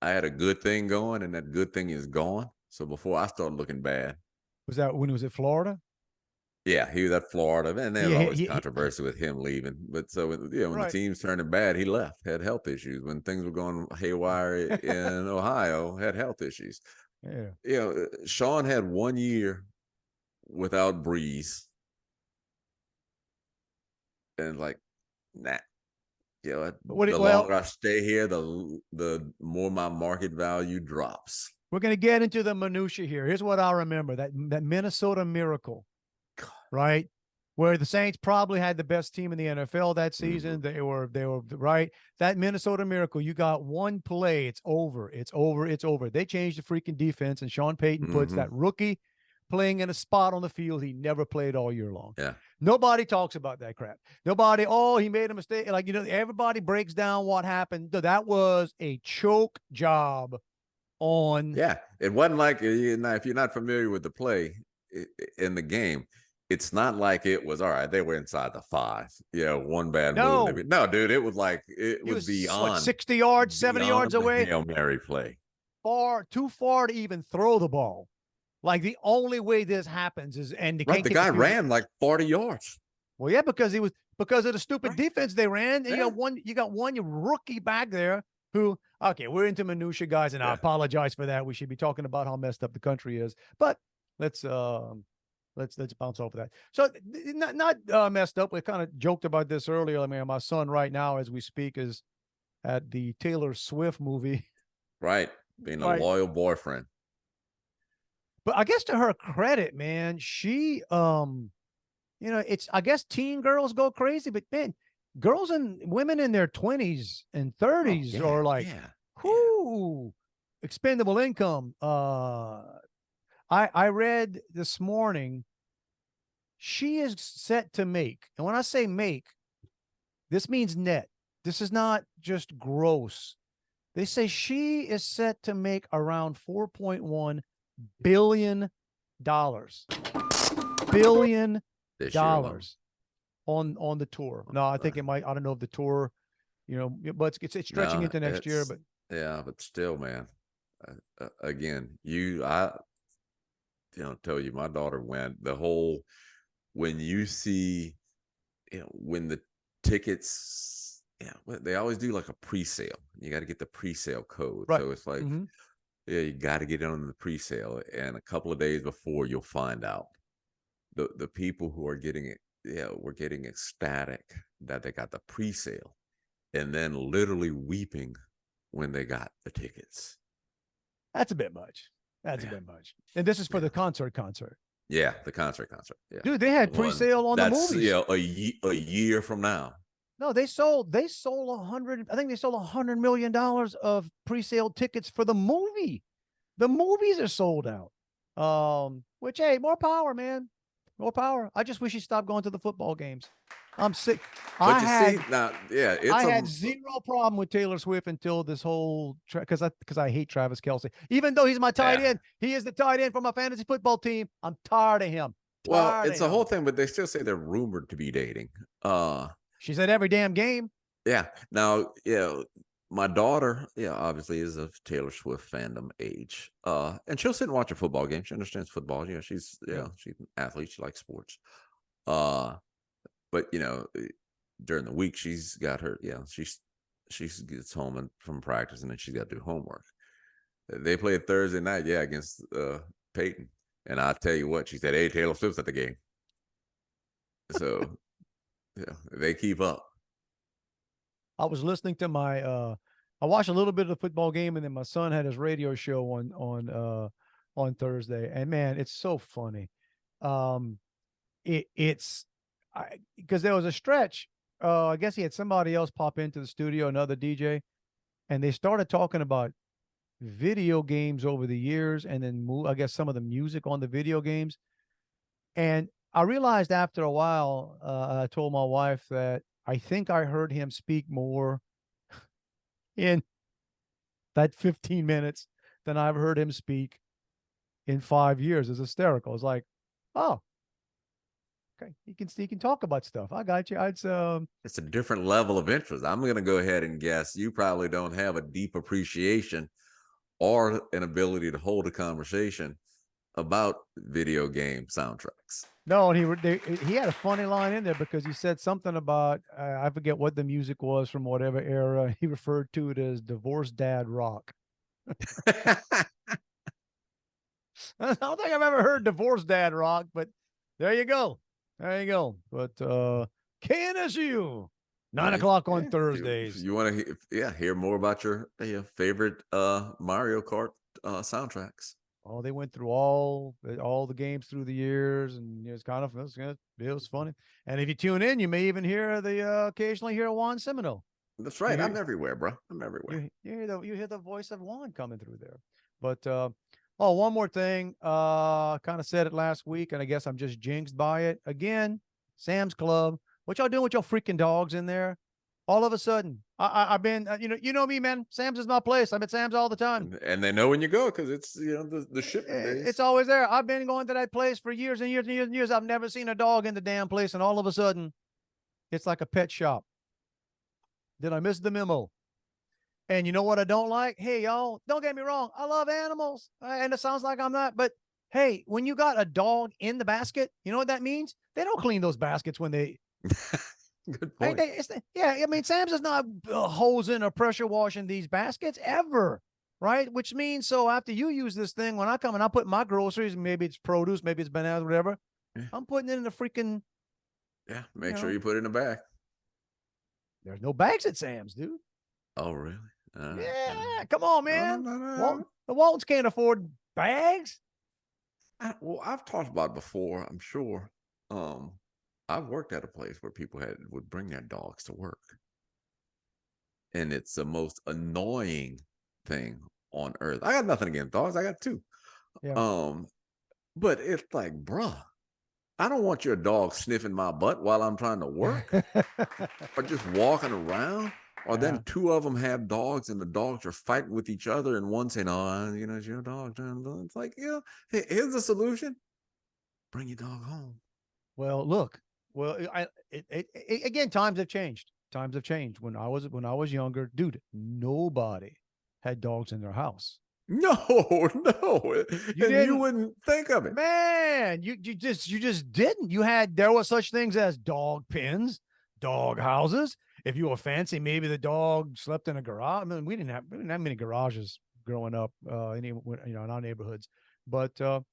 I had a good thing going and that good thing is gone. So before I started looking bad. Was that when he was at Florida? Yeah, he was at Florida, and there's always controversy with him leaving. But so when the team's turning bad, he left. Had health issues. When things were going haywire in Ohio, had health issues. Yeah. Sean had 1 year without Breeze, and like, nah. The longer I stay here, the more my market value drops. We're gonna get into the minutia here. Here's what I remember: that Minnesota Miracle. Right, where the Saints probably had the best team in the NFL that season. They were right. That Minnesota Miracle. You got one play, it's over. They changed the freaking defense, and Sean Payton puts that rookie playing in a spot on the field he never played all year long. Yeah. Nobody talks about that crap. Nobody. Oh, he made a mistake. Like everybody breaks down what happened. That was a choke job. Yeah, it wasn't like if you're not familiar with the play in the game. It's not like it was all right. They were inside the 5. One bad move. No, dude, it was like it was beyond 60 yards, 70 yards away. Hail Mary play. Too far to even throw the ball. Like the only way this happens is the guy ran like 40 yards. Well, yeah, because of the stupid defense they ran. And you got one rookie back there who. Okay, we're into minutia, guys, and I apologize for that. We should be talking about how messed up the country is, but let's bounce over that. So not messed up. We kind of joked about this earlier. I mean, my son right now, as we speak, is at the Taylor Swift movie. Right, being a loyal boyfriend. But I guess to her credit, man, she, it's I guess teen girls go crazy, but man, girls and women in their 20s and 30s are like, whoo, expendable income. I read this morning, she is set to make, and when I say make, this means net. This is not just gross. They say she is set to make around $4.1 billion. Billion dollars on the tour. No, I think it might. I don't know if the tour, but it's stretching into next year. But yeah, but still, man. Again, tell you, my daughter went the whole. When you see, when the tickets, they always do like a pre-sale. You got to get the pre-sale code. Right. So it's like, you got to get on the pre-sale, and a couple of days before you'll find out. The people who are getting it. We're getting ecstatic that they got the pre-sale and then literally weeping when they got the tickets. That's a bit much. A bit much. And this is for the concert. Yeah, the concert. Yeah. Dude, they had pre-sale on the movies. A year from now. No, they sold $100 million of pre-sale tickets for the movie. The movies are sold out. Which, hey, more power, man. More power. I just wish he stopped going to the football games. I'm sick. I had zero problem with Taylor Swift until this whole because I hate Travis Kelce. Even though he's my tight end, he is the tight end for my fantasy football team. I'm tired of him. It's a whole thing, but they still say they're rumored to be dating. She's at every damn game. Yeah. Now, my daughter, obviously is of Taylor Swift fandom age. And she'll sit and watch a football game. She understands football. She's an athlete. She likes sports. But during the week she's got her, she gets home from practice and then she's got to do homework. They played Thursday night, against Payton. And I tell you what, she said, "Hey, Taylor Swift's at the game." So yeah, they keep up. I was listening to my I watched a little bit of the football game, and then my son had his radio show on Thursday. And man, it's so funny. It's because there was a stretch. I guess he had somebody else pop into the studio, another DJ, and they started talking about video games over the years, and then I guess some of the music on the video games. And I realized after a while, I told my wife that I think I heard him speak more in that 15 minutes than I've heard him speak in 5 years. It's hysterical. It's like, oh, okay, he can talk about stuff. I got you. It's a different level of interest. I'm going to go ahead and guess you probably don't have a deep appreciation or an ability to hold a conversation about video game soundtracks. No, and he had a funny line in there because he said something about I forget what the music was from whatever era. He referred to it as divorced dad rock. I don't think I've ever heard divorced dad rock, but there you go. There you go. But KNSU, 9:00 on Thursdays. You want to hear more about your favorite Mario Kart soundtracks? Oh, they went through all the games through the years, and it was funny. And if you tune in, you may even hear occasionally hear Juan Semino. That's right. I'm everywhere, bro. I'm everywhere. You hear the voice of Juan coming through there. But one more thing. Kind of said it last week, and I guess I'm just jinxed by it again. Sam's Club. What y'all doing with your freaking dogs in there? All of a sudden, I've been, you know me, man. Sam's is my place. I'm at Sam's all the time, and they know when you go because it's the shipment days. It's always there. I've been going to that place for years and years and years and years. I've never seen a dog in the damn place, and all of a sudden, it's like a pet shop. Did I miss the memo? And you know what I don't like? Hey, y'all, don't get me wrong. I love animals, and it sounds like I'm not, but hey, when you got a dog in the basket, you know what that means? They don't clean those baskets when they. Good point. I mean, Sam's is not hosing or pressure washing these baskets ever, right? Which means, so after you use this thing, when I come and I put my groceries, maybe it's produce, maybe it's bananas, whatever, I'm putting it in the freaking. Yeah, make sure you put it in the bag. There's no bags at Sam's, dude. Oh, really? Come on, man. No. The Waltons can't afford bags. I've talked about it before, I'm sure. I've worked at a place where people would bring their dogs to work. And it's the most annoying thing on earth. I got nothing against dogs. I got 2. Yeah. But it's like, bruh, I don't want your dog sniffing my butt while I'm trying to work or just walking around. Or then 2 of them have dogs and the dogs are fighting with each other and one saying, oh, it's your dog. It's like, here's the solution. Bring your dog home. Well, look. Well, again, times have changed. Times have changed. When I was younger, dude, nobody had dogs in their house. No. You wouldn't think of it, man. You just didn't. There were such things as dog pens, dog houses. If you were fancy, maybe the dog slept in a garage. I mean, we didn't have many garages growing up, in our neighborhoods. But you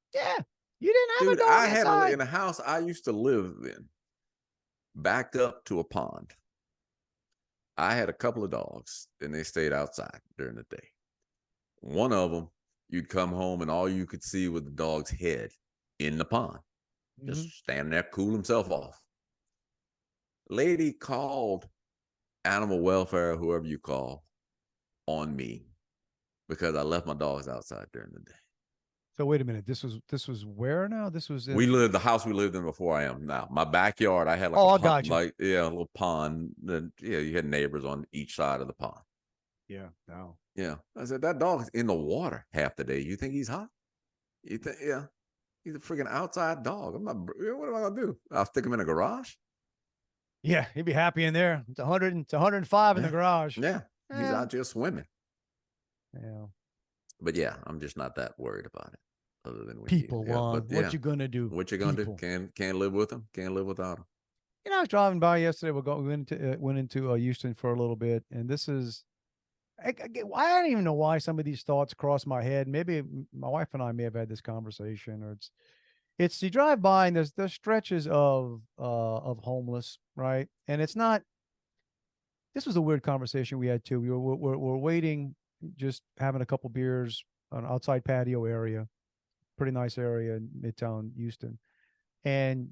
didn't have a dog I inside. had in a house I used to live in, backed up to a pond. I had a couple of dogs, and they stayed outside during the day. One of them, you'd come home, and all you could see was the dog's head in the pond, just standing there, cool himself off. Lady called animal welfare, whoever you call, on me because I left my dogs outside during the day. So wait a minute. This was where now? This was the house we lived in before I am now. My backyard, I had like a little pond. Then you had neighbors on each side of the pond. Yeah, no. Yeah. I said that dog's in the water half the day. You think he's hot? You think he's a freaking outside dog. What am I gonna do? I'll stick him in a garage? Yeah, he'd be happy in there. It's 105 in the garage. Yeah. He's out just swimming. Yeah. But yeah, I'm just not that worried about it. Other than people, Juan, what you gonna do? What you gonna do? Can't live with them. Can't live without them. I was driving by yesterday. We went into Houston for a little bit, and this is I don't even know why some of these thoughts cross my head. Maybe my wife and I may have had this conversation, or it's you drive by and there's stretches of homeless, right? And it's not. This was a weird conversation we had too. We're waiting, just having a couple beers on an outside patio area, pretty nice area in Midtown Houston, and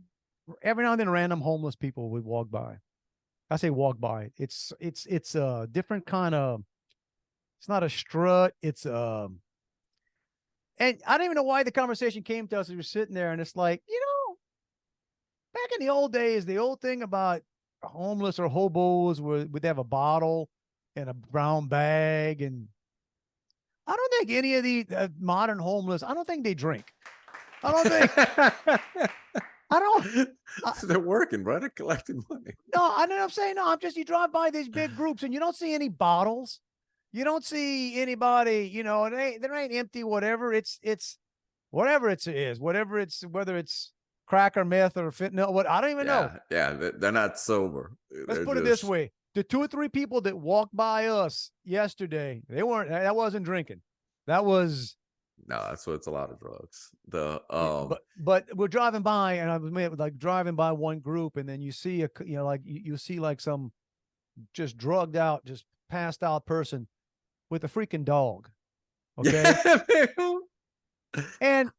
every now and then random homeless people would walk by. I say walk by. It's a different kind of. It's not a strut. It's and I don't even know why the conversation came to us as we were sitting there, and it's like, back in the old days, the old thing about homeless or hobos would have a bottle and a brown bag, and I don't think any of the modern homeless. I don't think they drink. I don't think. I don't. They're working, right? They're collecting money. No, I know what I'm saying. No, I'm just, you drive by these big groups and you don't see any bottles. You don't see anybody, there ain't empty, whatever. It's whatever it is, whether it's crack or meth or fentanyl, what I don't even know. Yeah, they're not sober. Let's put it this way. The 2 or 3 people that walked by us yesterday, that wasn't drinking. That was. No, that's what it's a lot of drugs. But we're driving by, and I was like driving by one group, and then you see you see like some just drugged out, just passed out person with a freaking dog. Okay. And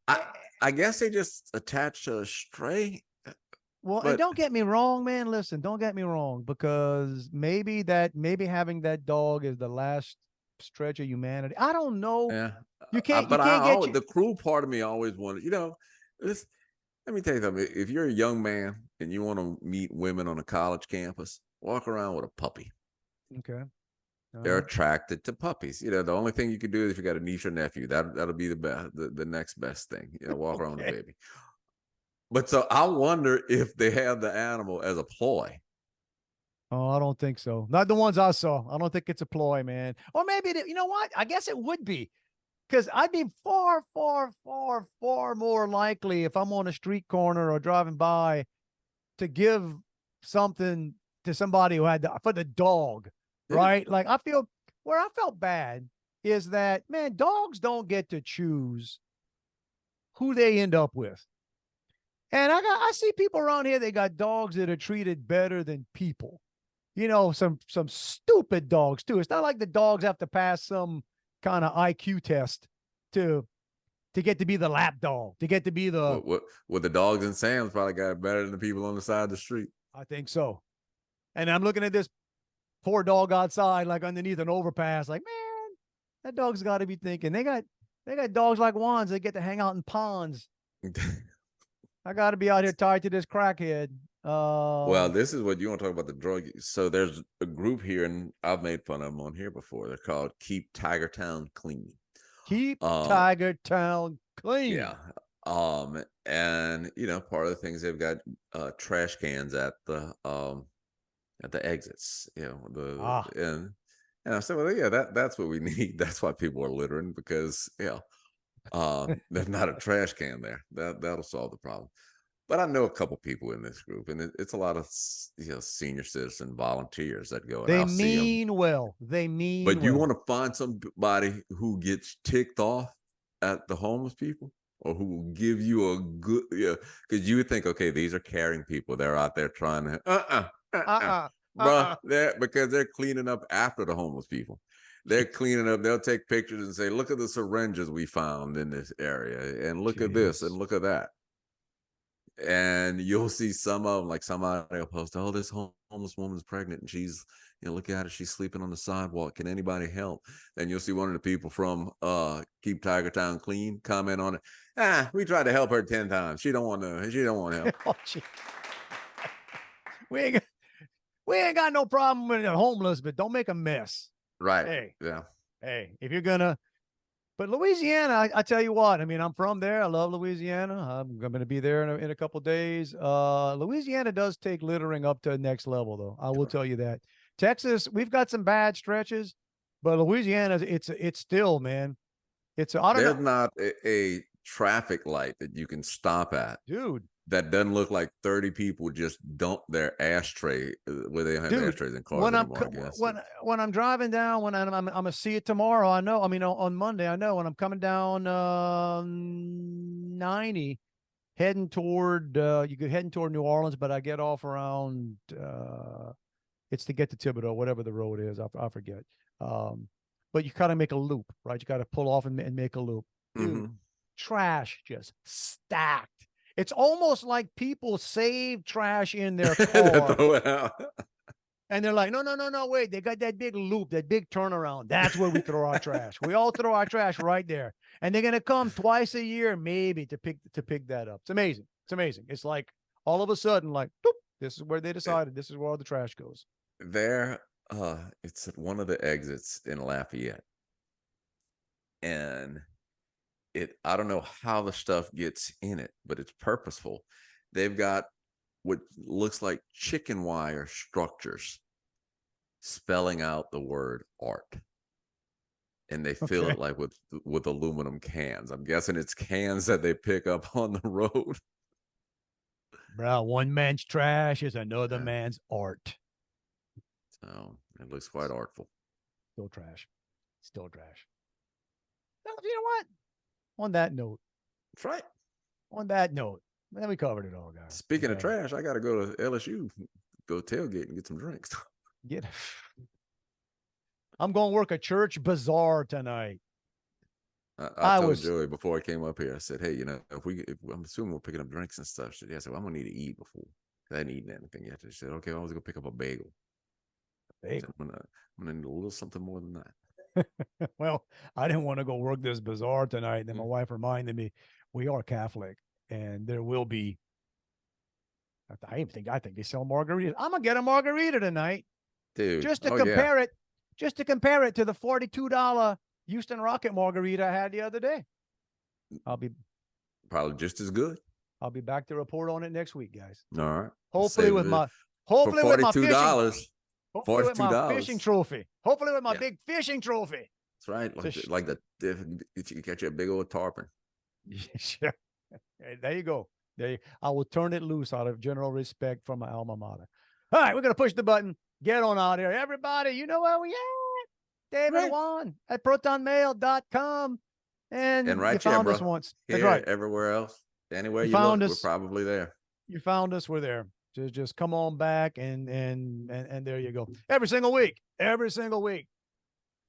I guess they just attached a stray. Well, and don't get me wrong, man. Listen, don't get me wrong, because maybe having that dog is the last stretch of humanity. I don't know. Yeah. You can't. The cruel part of me always wanted, let me tell you something. If you're a young man and you want to meet women on a college campus, walk around with a puppy. Okay. They're attracted to puppies. The only thing you could do is if you got a niece or nephew, that'll be the best, the next best thing. Walk around with a baby. But so I wonder if they have the animal as a ploy. Oh, I don't think so. Not the ones I saw. I don't think it's a ploy, man. Or maybe, you know what? I guess it would be. Because I'd be far, far, far, far more likely if I'm on a street corner or driving by to give something to somebody who had for the dog, right? Like where I felt bad is that, man, dogs don't get to choose who they end up with. And I see people around here, they got dogs that are treated better than people. Some stupid dogs too. It's not like the dogs have to pass some kind of IQ test to get to be the lap dog, to get to be the. Well, the dogs in Sam's probably got it better than the people on the side of the street. I think so. And I'm looking at this poor dog outside, like underneath an overpass. Like, man, that dog's got to be thinking they got dogs like Juan's that get to hang out in ponds. I got to be out here tied to this crackhead. Well, this is what you want to talk about, the drug use. So there's a group here, and I've made fun of them on here before. They're called Keep Tiger Town Clean. Keep Tiger Town Clean. Yeah. And part of the things, they've got trash cans at the exits. And I said, well, yeah, that's what we need. That's why people are littering, because there's not a trash can there. That'll solve the problem. But I know a couple people in this group, and it's a lot of senior citizen volunteers that go. They mean well. But you want to find somebody who gets ticked off at the homeless people, or who will give you a good, because you would think, okay, these are caring people. They're out there trying to, because they're cleaning up after the homeless people. They're cleaning up. They'll take pictures and say, look at the syringes we found in this area, and look at this, and look at that. And you'll see some of them, like somebody will post, oh, this homeless woman's pregnant and she's, look at her, she's sleeping on the sidewalk. Can anybody help? Then you'll see one of the people from Keep Tiger Town Clean comment on it. We tried to help her 10 times. She don't want help. Oh, we ain't got no problem with the homeless, but don't make a mess. Right. Hey. Yeah. Hey, if you're gonna. But Louisiana, I tell you what, I mean, I'm from there. I love Louisiana. I'm going to be there in a couple of days. Louisiana does take littering up to the next level, though. I will tell you that. Texas, we've got some bad stretches, but Louisiana, it's still, man. There's not a traffic light that you can stop at. Dude. That doesn't look like 30 people just dump their ashtray where they don't have Dude, ashtrays in cars when anymore, I guess. when I'm driving down, when I'm gonna see it tomorrow, I know. I mean, on Monday, I know when I'm coming down 90, heading toward heading toward New Orleans, but I get off around it's to get to Thibodeau, whatever the road is, I forget. But you kind of make a loop, right? You got to pull off and make a loop. Dude, trash just stacked. It's almost like people save trash in their car. Throw it out. And they're like, no, wait. They got that big loop, that big turnaround. That's where we throw our trash. We all throw our trash right there. And they're gonna come twice a year, maybe, to pick that up. It's amazing. It's amazing. It's like all of a sudden, like, boop, this is where they decided this is where all the trash goes. There, it's at one of the exits in Lafayette. And I don't know how the stuff gets in it, but it's purposeful. They've got what looks like chicken wire structures spelling out the word art. And they fill it like with aluminum cans. I'm guessing it's cans that they pick up on the road. Bro, one man's trash is another man's art. So it looks quite artful. Still trash. Still trash. Well, you know what? On that note. That's right. On that note. Then we covered it all, guys. Speaking of trash, I got to go to LSU, go tailgate and get some drinks. I'm going to work a church bazaar tonight. I told Joey before I came up here, I said, hey, if I'm assuming we're picking up drinks and stuff. She said, I said, well, I'm going to need to eat before. I hadn't eaten anything yet. She said, okay, I was going to pick up a bagel. Said, I'm going to need a little something more than that. Well, I didn't want to go work this bazaar tonight. Then my wife reminded me, we are Catholic, and there will be. I think they sell margaritas. I'm gonna get a margarita tonight, dude. Just to compare it to the $42 Houston Rocket margarita I had the other day. I'll be probably just as good. I'll be back to report on it next week, guys. All right. Hopefully with my $42. Hopefully with my fishing trophy. Hopefully with my big fishing trophy. That's right. Like if you catch a big old tarpon. Yeah. There you go. I will turn it loose out of general respect for my alma mater. All right, we're going to push the button. Get on out here. Everybody, you know where we at. David Juan at protonmail.com. And right you found us once. That's right. Everywhere else. Anywhere you look, we're probably there. You found us, we're there. Just come on back and there you go. Every single week.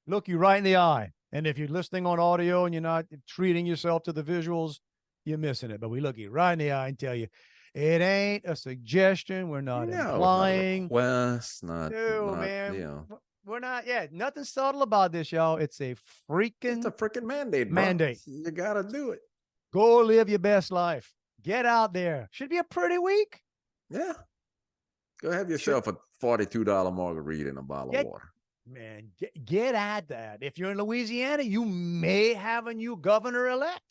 Look you right in the eye. And if you're listening on audio and you're not treating yourself to the visuals, you're missing it. But we look you right in the eye and tell you, it ain't a suggestion. We're not implying. It's not we're not. Yeah, nothing subtle about this, y'all. It's a freaking mandate. You got to do it. Go live your best life. Get out there. Should be a pretty week. Yeah. Go have yourself a $42 margarita and a bottle of water. Man, get at that. If you're in Louisiana, you may have a new governor-elect.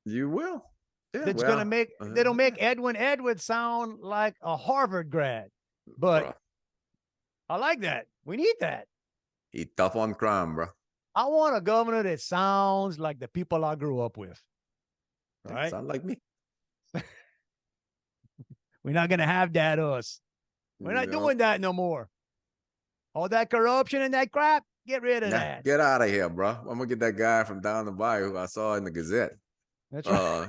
You will. Yeah, that's going to make, that'll make Edwin Edwards sound like a Harvard grad. But I like that. We need that. He's tough on crime, bro. I want a governor that sounds like the people I grew up with. Right? Sound like me. We're not going to have that us. We're not doing that no more. All that corruption and that crap, get rid of that. Get out of here, bro. I'm going to get that guy from down the bayou who I saw in the Gazette. That's right.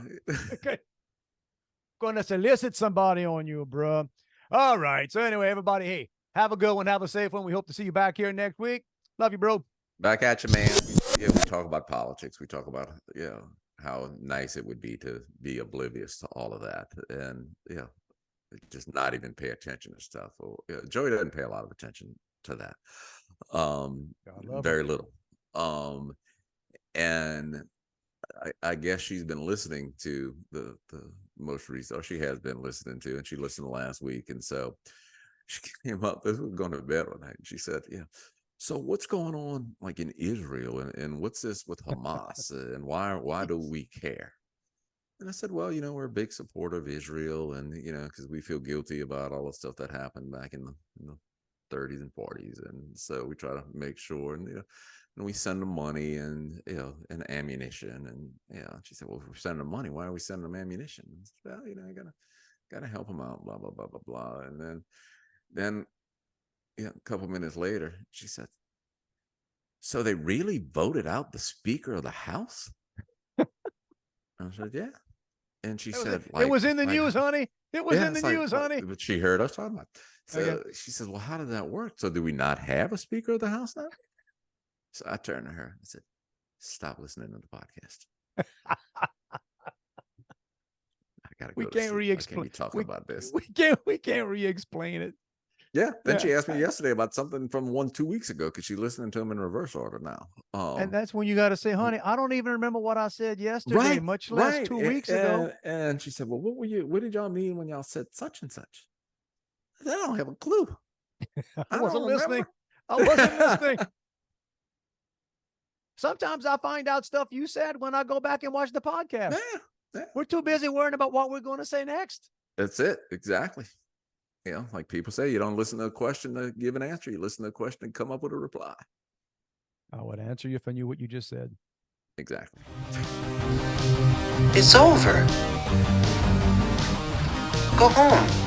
Okay. Going to solicit somebody on you, bro. All right. So anyway, everybody, hey, have a good one. Have a safe one. We hope to see you back here next week. Love you, bro. Back at you, man. Yeah, we talk about politics. We talk about, how nice it would be to be oblivious to all of that. And, just not even pay attention to stuff. Joey doesn't pay a lot of attention to that. Very little. And I guess she's been listening to the most recent, or she has been listening to, and she listened last week. And so she came up, this was going to bed one night, and she said, so what's going on like in Israel and what's this with Hamas and why do we care? And I said, well, we're a big supporter of Israel and, because we feel guilty about all the stuff that happened back in the 30s and 40s. And so we try to make sure. And, and we send them money and and ammunition. And she said, well, if we're sending them money, why are we sending them ammunition? I said, well, I gotta help them out, blah blah blah blah blah. And then a couple minutes later, she said, so they really voted out the Speaker of the House? I said, yeah. And she said, it was in the news, honey. It was in the news, honey. But she heard us talking about it. So she said, well, how did that work? So do we not have a Speaker of the House now? So I turned to her and said, stop listening to the podcast. I gotta go. We can't re-explain. Can't be talking about this. We can't re-explain it. Yeah. Then she asked me yesterday about something from 2 weeks ago because she's listening to them in reverse order now. And that's when you got to say, honey, I don't even remember what I said yesterday, much less 2 weeks ago. And she said, well, what did y'all mean when y'all said such and such? I said, I don't have a clue. I wasn't listening. I wasn't listening. Sometimes I find out stuff you said when I go back and watch the podcast. Yeah. We're too busy worrying about what we're going to say next. That's it. Exactly. Like people say, you don't listen to a question to give an answer. You listen to a question and come up with a reply. I would answer you if I knew what you just said. Exactly. It's over. Go home.